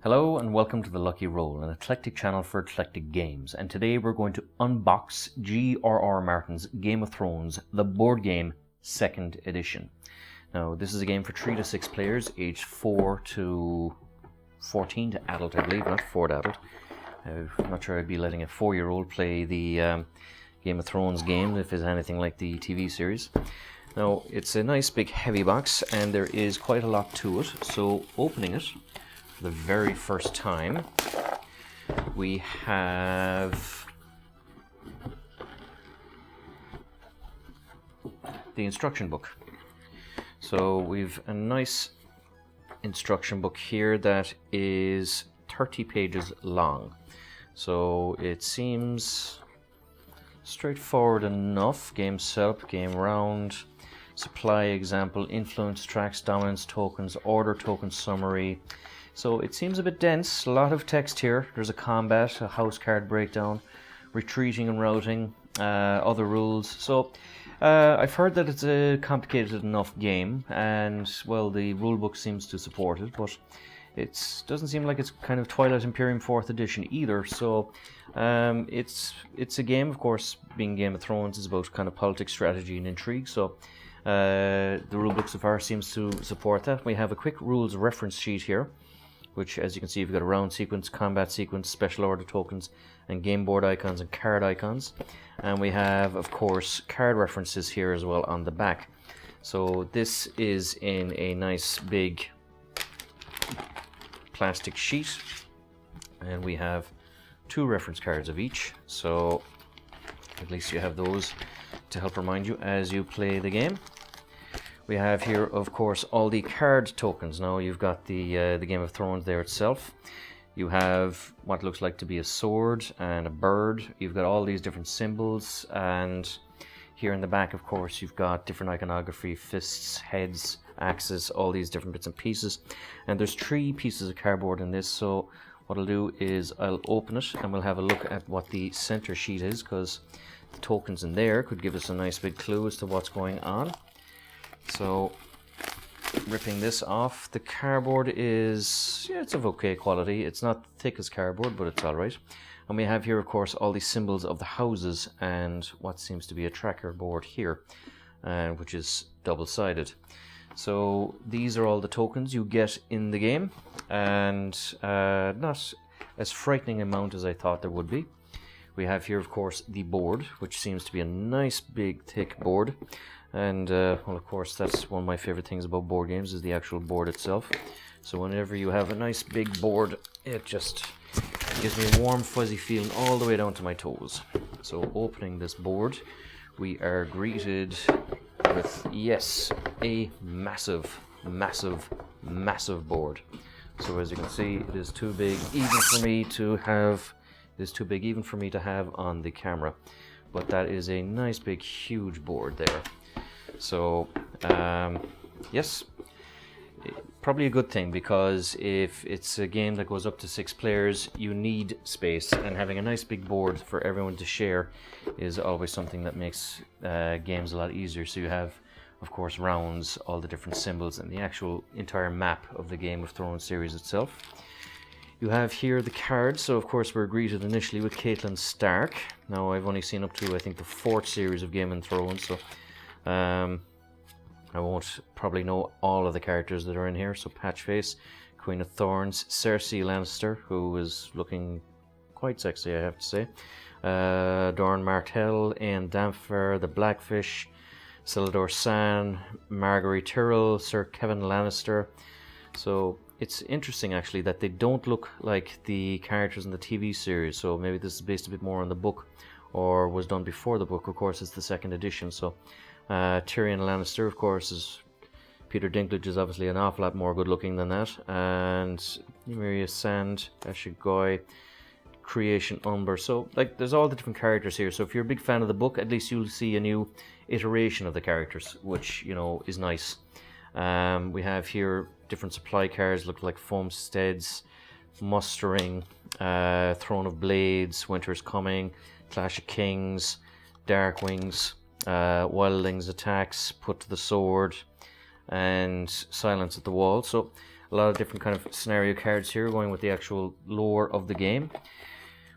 Hello and welcome to The Lucky Roll, an eclectic channel for eclectic games. And today we're going to unbox G.R.R. Martin's Game of Thrones, the board game, 2nd edition. Now, this is a game for 3 to 6 players, aged 4 to 14 to adult, I believe, not 4 to adult. I'm not sure I'd be letting a 4-year-old play the Game of Thrones game if it's anything like the TV series. Now, it's a nice big heavy box and there is quite a lot to it, so opening it for the very first time, we have the instruction book. So we've a nice instruction book here that is 30 pages long. So it seems straightforward enough. Game setup, game round, supply example, influence, tracks, dominance tokens, order token summary. So it seems a bit dense, a lot of text here. There's a combat, a house card breakdown, retreating and routing, other rules. So I've heard that it's a complicated enough game, and well, the rulebook seems to support it, but it doesn't seem like it's kind of Twilight Imperium 4th edition either. So it's a game, of course, being Game of Thrones is about kind of politics, strategy, and intrigue. So the rulebook so far seems to support that. We have a quick rules reference sheet here, which, as you can see, you've got a round sequence, combat sequence, special order tokens, and game board icons and card icons. And we have, of course, card references here as well on the back. So this is in a nice big plastic sheet, and we have 2 reference cards of each. So at least you have those to help remind you as you play the game. We have here, of course, all the card tokens. Now you've got the Game of Thrones there itself. You have what looks like to be a sword and a bird. You've got all these different symbols, and here in the back, of course, you've got different iconography, fists, heads, axes, all these different bits and pieces. And there's 3 pieces of cardboard in this, so what I'll do is I'll open it and we'll have a look at what the center sheet is, because the tokens in there could give us a nice big clue as to what's going on. So, ripping this off, the cardboard is, yeah, it's of okay quality. It's not thick as cardboard, but it's alright. And we have here, of course, all the symbols of the houses and what seems to be a tracker board here, which is double-sided. So these are all the tokens you get in the game, and not as frightening amount as I thought there would be. We have here, of course, the board, which seems to be a nice big thick board. And well, of course, that's one of my favorite things about board games, is the actual board itself. So whenever you have a nice big board, it just gives me a warm fuzzy feeling all the way down to my toes. So opening this board, we are greeted with, yes, a massive, massive, massive board. So as you can see, it is too big even for me to have. It is too big even for me to have on the camera. But that is a nice big huge board there. So yes, probably a good thing, because if it's a game that goes up to 6 players, you need space, and having a nice big board for everyone to share is always something that makes games a lot easier. So you have, of course, rounds, all the different symbols, and the actual entire map of the Game of Thrones series itself. You have here the cards. So of course we're greeted initially with Catelyn Stark. Now I've only seen up to, I think, the 4th series of Game of Thrones, so I won't probably know all of the characters that are in here. So Patchface, Queen of Thorns, Cersei Lannister, who is looking quite sexy, I have to say, Doran Martell, Aen Dampfer, the Blackfish, Sildur San, Margaery Tyrell, Sir Kevin Lannister. So it's interesting actually that they don't look like the characters in the TV series. So maybe this is based a bit more on the book, or was done before the book. Of course, it's the 2nd edition. So Tyrion Lannister, of course, is Peter Dinklage is obviously an awful lot more good looking than that. And Nymeria Sand, Ashigoy, Creation Umber. So like, there's all the different characters here. So if you're a big fan of the book, at least you'll see a new iteration of the characters, which, you know, is nice. We have here different supply cards, look like Foamsteads, Mustering, Throne of Blades, Winter's Coming, Clash of Kings, Darkwings, Wildlings Attacks, Put to the Sword, and Silence at the Wall. So a lot of different kind of scenario cards here going with the actual lore of the game.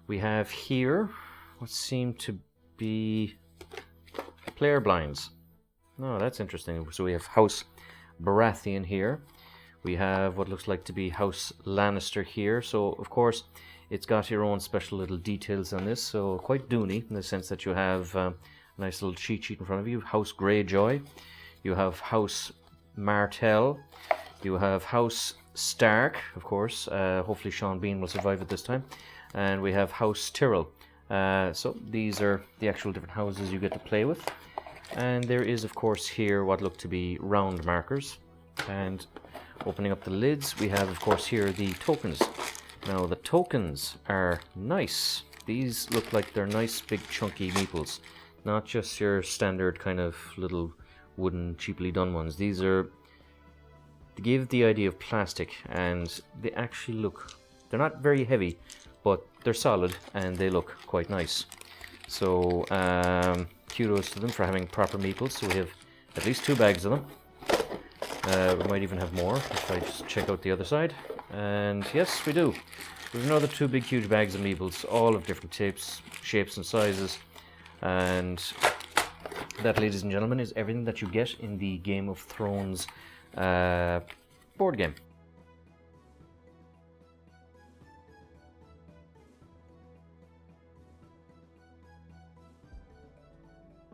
We have here what seem to be player blinds. Oh, that's interesting. So we have House Baratheon here. We have what looks like to be House Lannister here. So, of course, it's got your own special little details on this. So, quite Dooney in the sense that you have a nice little cheat sheet in front of you. House Greyjoy. You have House Martell. You have House Stark, of course. Hopefully Sean Bean will survive it this time. And we have House Tyrell. So, these are the actual different houses you get to play with. And there is, of course, here what look to be round markers. And opening up the lids, we have, of course, here the tokens. Now, the tokens are nice. These look like they're nice, big, chunky meeples. Not just your standard kind of little wooden, cheaply done ones. These are, they give the idea of plastic, and they actually look, they're not very heavy, but they're solid, and they look quite nice. So, kudos to them for having proper meeples. So we have at least 2 bags of them. We might even have more if I just check out the other side. And yes, we do. We have another 2 big, huge bags of meeples, all of different shapes and sizes. And that, ladies and gentlemen, is everything that you get in the Game of Thrones board game.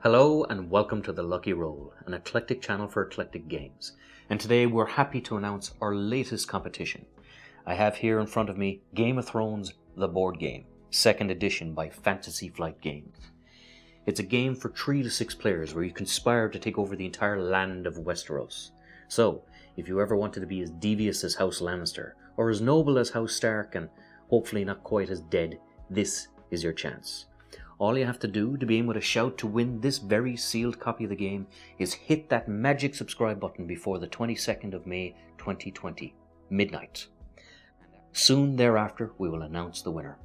Hello and welcome to The Lucky Roll, an eclectic channel for eclectic games. And today we're happy to announce our latest competition. I have here in front of me Game of Thrones, the board game, 2nd edition by Fantasy Flight Games. It's a game for 3 to 6 players where you conspire to take over the entire land of Westeros. So, if you ever wanted to be as devious as House Lannister, or as noble as House Stark, and hopefully not quite as dead, this is your chance. All you have to do to be in with a shout to win this very sealed copy of the game is hit that magic subscribe button before the 22nd of May 2020, midnight. Soon thereafter, we will announce the winner.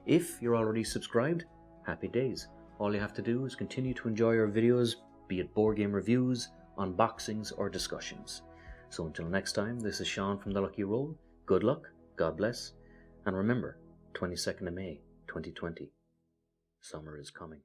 If you're already subscribed, happy days. All you have to do is continue to enjoy our videos, be it board game reviews, unboxings, or discussions. So until next time, this is Sean from The Lucky Roll. Good luck, God bless, and remember, 22nd of May 2020. Summer is coming.